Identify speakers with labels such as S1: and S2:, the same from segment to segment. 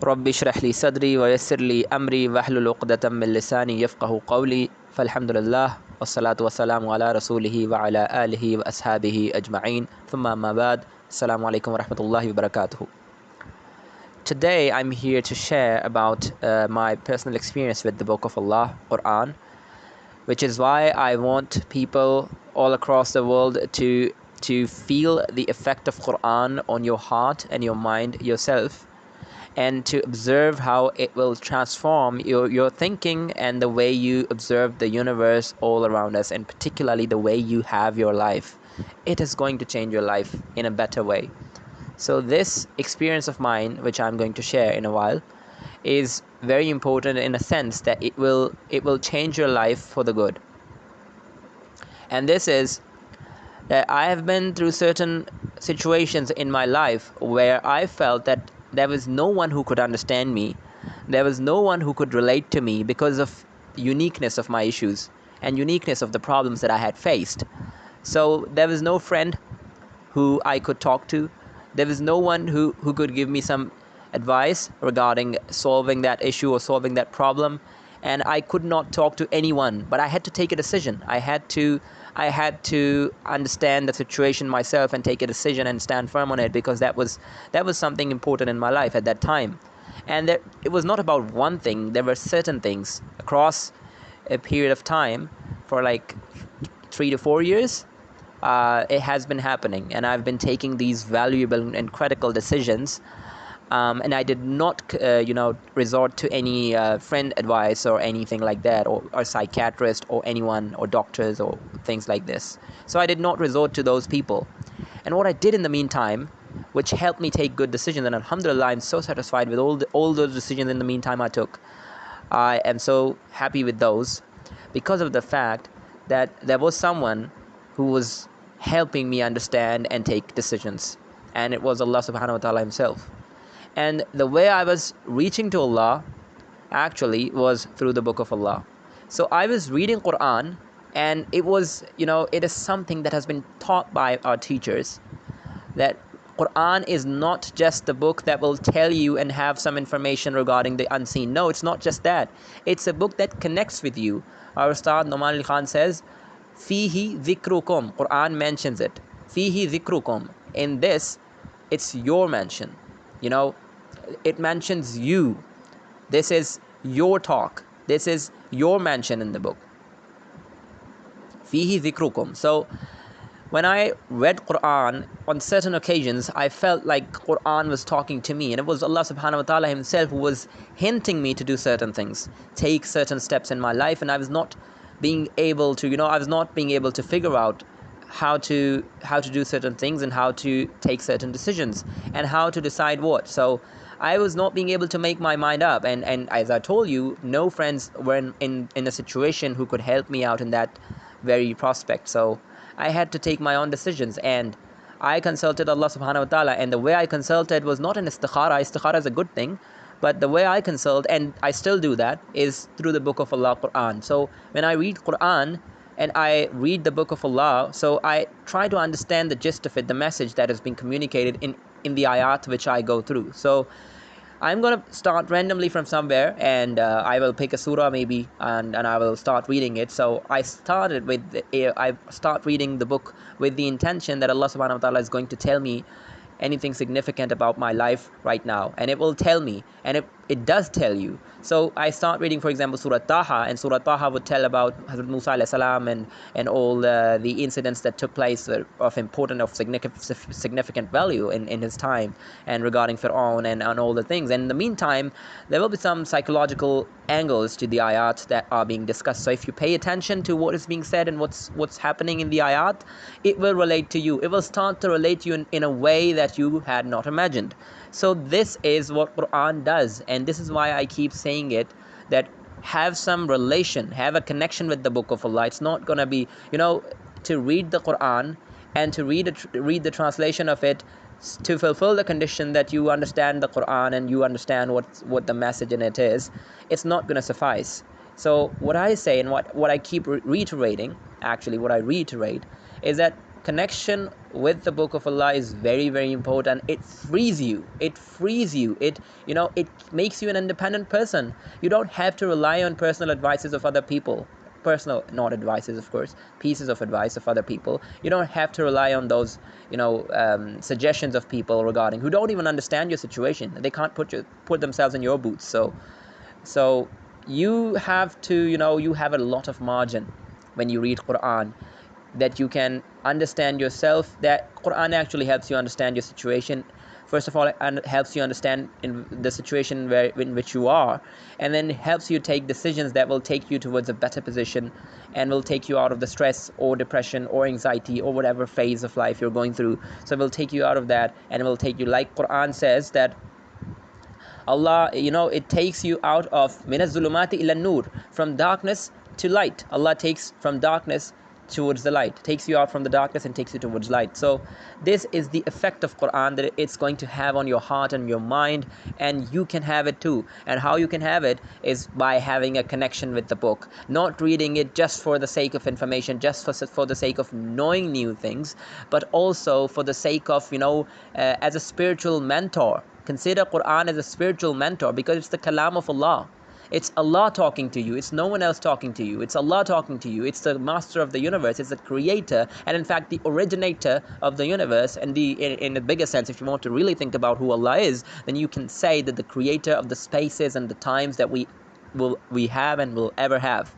S1: رب اشرح لي صدري ويسر لي أمري واحلل عقدة من لساني يفقه قولي فالحمد لله والصلاة والسلام على رسوله وعلى آله وأصحابه أجمعين ثم أما بعد السلام عليكم ورحمة الله وبركاته. Today I'm here to share about my personal experience with the Book of Allah, Quran, which is why I want people all across the world to feel the effect of Quran on your heart and your mind yourself, and to observe how it will transform your thinking and the way you observe the universe all around us, and particularly the way you have your life. It is going to change your life in a better way. So this experience of mine, which I'm going to share in a while, is very important in a sense that it will change your life for the good. And this is that I have been through certain situations in my life where I felt that there was no one who could understand me. There was no one who could relate to me because of the uniqueness of my issues and uniqueness of the problems that I had faced. So there was no friend who I could talk to. There was no one who could give me some advice regarding solving that issue or solving that problem. And I could not talk to anyone, but I had to take a decision. I had to understand the situation myself and take a decision and stand firm on it, because that was something important in my life at that time. And it was not about one thing. There were certain things across a period of time for like 3 to 4 years. It has been happening, and I've been taking these valuable and critical decisions, and I did not resort to any friend advice or anything like that, or psychiatrist or anyone or doctors or things like this. So I did not resort to those people. And what I did in the meantime, which helped me take good decisions, and alhamdulillah, I'm so satisfied with all those decisions in the meantime I took. I am so happy with those, because of the fact that there was someone who was helping me understand and take decisions, and it was Allah subhanahu wa ta'ala himself. And the way I was reaching to Allah actually was through the Book of Allah. So I was reading Quran, and it is something that has been taught by our teachers, that Quran is not just the book that will tell you and have some information regarding the unseen. No, it's not just that. It's a book that connects with you. Our Ustad Nouman Ali Khan says, Fihi dhikrukum. Quran mentions it. Fihi dhikrukum. In this, it's your mention. It mentions you. This is your talk. This is your mention in the book. Fihi dhikrukum. So when I read Quran on certain occasions, I felt like Quran was talking to me, and it was Allah subhanahu wa ta'ala himself who was hinting me to do certain things, take certain steps in my life, and I was not being able to figure out how to do certain things, and how to take certain decisions, and how to decide what. So I was not being able to make my mind up, and as I told you, no friends were in a situation who could help me out in that very prospect. So I had to take my own decisions, and I consulted Allah subhanahu wa ta'ala. And the way I consulted was not an istikhara. Istikhara is a good thing, but the way I consult, and I still do that, is through the Book of Allah, Quran. So when I read Quran and I read the Book of Allah, so I try to understand the gist of it, the message that is being communicated in the ayat which I go through. So I'm going to start randomly from somewhere, and I will pick a surah maybe, and I will start reading it. So I start reading the book with the intention that Allah subhanahu wa ta'ala is going to tell me anything significant about my life right now, and it will tell me, and it does tell you. So I start reading, for example, Surah Taha, and Surah Taha would tell about Hazrat Musa alayhi salam and all the incidents that took place of important, of significant value in his time, and regarding Fir'aun and all the things. And in the meantime, there will be some psychological angles to the ayat that are being discussed. So if you pay attention to what is being said and what's happening in the ayat, it will relate to you. It will start to relate to you in a way that you had not imagined. So this is what Quran does, and this is why I keep saying it, that have some relation, have a connection with the Book of Allah. It's not going to be, to read the Quran and to read the translation of it, to fulfill the condition that you understand the Quran and you understand what the message in it is. It's not going to suffice. So what I say, and what I keep reiterating, actually what I reiterate, is that connection with the book of Allah is very, very important. It frees you. It makes you an independent person. You don't have to rely on personal advices of other people. Personal, not advices, of course, pieces of advice of other people. You don't have to rely on those suggestions of people regarding who don't even understand your situation. They can't put themselves in your boots. So you have to, you have a lot of margin when you read Quran, that you can understand yourself, that Quran actually helps you understand your situation. First of all, it helps you understand in the situation in which you are, and then it helps you take decisions that will take you towards a better position and will take you out of the stress or depression or anxiety or whatever phase of life you're going through. So it will take you out of that, and it will take you, like Quran says, that Allah, it takes you out of minaz zulumati ila nur, from darkness to light. Allah takes from darkness towards the light, takes you out from the darkness and takes you towards light. So this is the effect of Quran that it's going to have on your heart and your mind, and you can have it too. And how you can have it is by having a connection with the book, not reading it just for the sake of information, just for the sake of knowing new things, but also for the sake of as a spiritual mentor. Consider Quran as a spiritual mentor, because it's the kalam of Allah. It's Allah talking to you. It's no one else talking to you. It's Allah talking to you. It's the master of the universe. It's the creator, and in fact the originator of the universe. And in a bigger sense, if you want to really think about who Allah is, then you can say that the creator of the spaces and the times that we have and will ever have.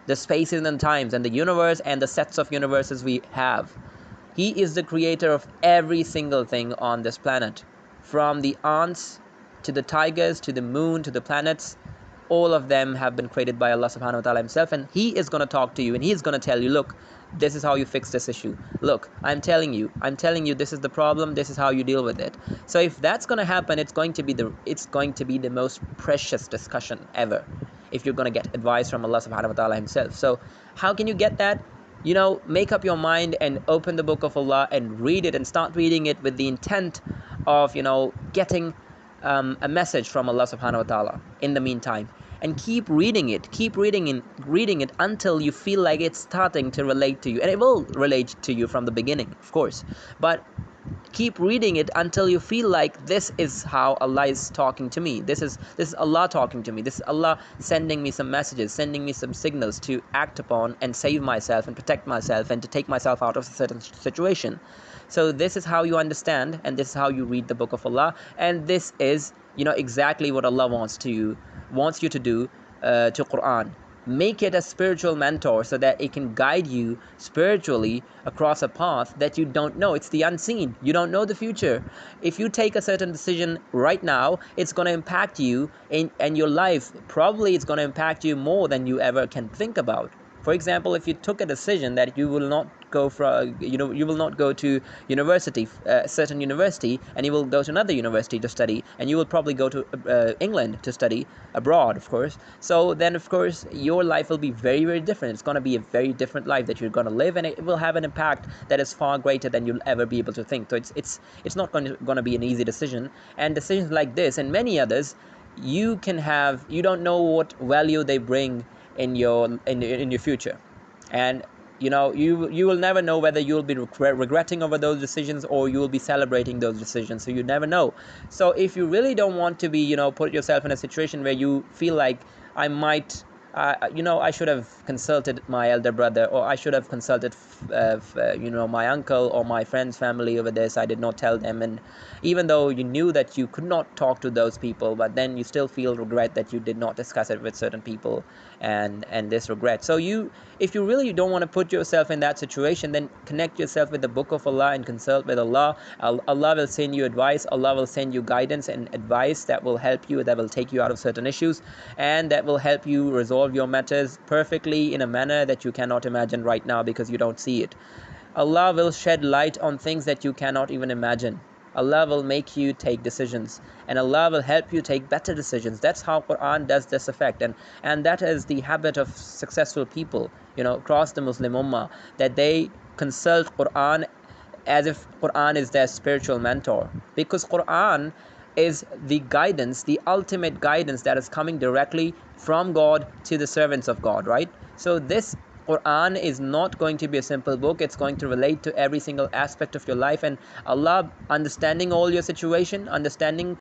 S1: The spaces and times and the universe and the sets of universes we have. He is the creator of every single thing on this planet. From the ants to the tigers to the moon to the planets, all of them have been created by Allah subhanahu wa ta'ala himself, and he is going to talk to you, and he is going to tell you, look, this is how you fix this issue. Look, I'm telling you this is the problem, this is how you deal with it. So if that's going to happen, it's going to be the most precious discussion ever, if you're going to get advice from Allah subhanahu wa ta'ala himself. So how can you get that? Make up your mind and open the book of Allah and read it, and start reading it with the intent of getting a message from Allah subhanahu wa ta'ala in the meantime. And keep reading it until you feel like it's starting to relate to you. And it will relate to you from the beginning, of course. But keep reading it until you feel like this is how Allah is talking to me. This is Allah talking to me. This is Allah sending me some messages, sending me some signals to act upon and save myself and protect myself and to take myself out of a certain situation. So this is how you understand, and this is how you read the book of Allah. And this is exactly what Allah wants you to do to Quran. Make it a spiritual mentor so that it can guide you spiritually across a path that you don't know. It's the unseen. You don't know the future. If you take a certain decision right now, it's going to impact you in your life. Probably it's going to impact you more than you ever can think about. For example, if you took a decision that you will not go to university, a certain university, and you will go to another university to study, and you will probably go to England to study abroad, of course. So then, of course, your life will be very, very different. It's going to be a very different life that you're going to live, and it will have an impact that is far greater than you'll ever be able to think. So it's not going to be an easy decision. And decisions like this and many others, you don't know what value they bring in your future. And you will never know whether you'll be regretting over those decisions or you will be celebrating those decisions. So you never know. So if you really don't want to be put yourself in a situation where you feel like I might I should have consulted my elder brother, or I should have consulted my uncle or my friend's family over this. I did not tell them. And even though you knew that you could not talk to those people, but then you still feel regret that you did not discuss it with certain people, and this regret. So if you really don't want to put yourself in that situation, then connect yourself with the book of Allah and consult with Allah. Allah will send you advice. Allah will send you guidance and advice that will help you, that will take you out of certain issues, and that will help you resolve your matters perfectly in a manner that you cannot imagine right now because you don't see it. Allah will shed light on things that you cannot even imagine. Allah will make you take decisions, and Allah will help you take better decisions. That's how Quran does this effect, and that is the habit of successful people across the Muslim Ummah, that they consult Quran as if Quran is their spiritual mentor, because Quran is the guidance, the ultimate guidance that is coming directly from God to the servants of God, right? So this Quran is not going to be a simple book. It's going to relate to every single aspect of your life, and Allah understanding all your situation, understanding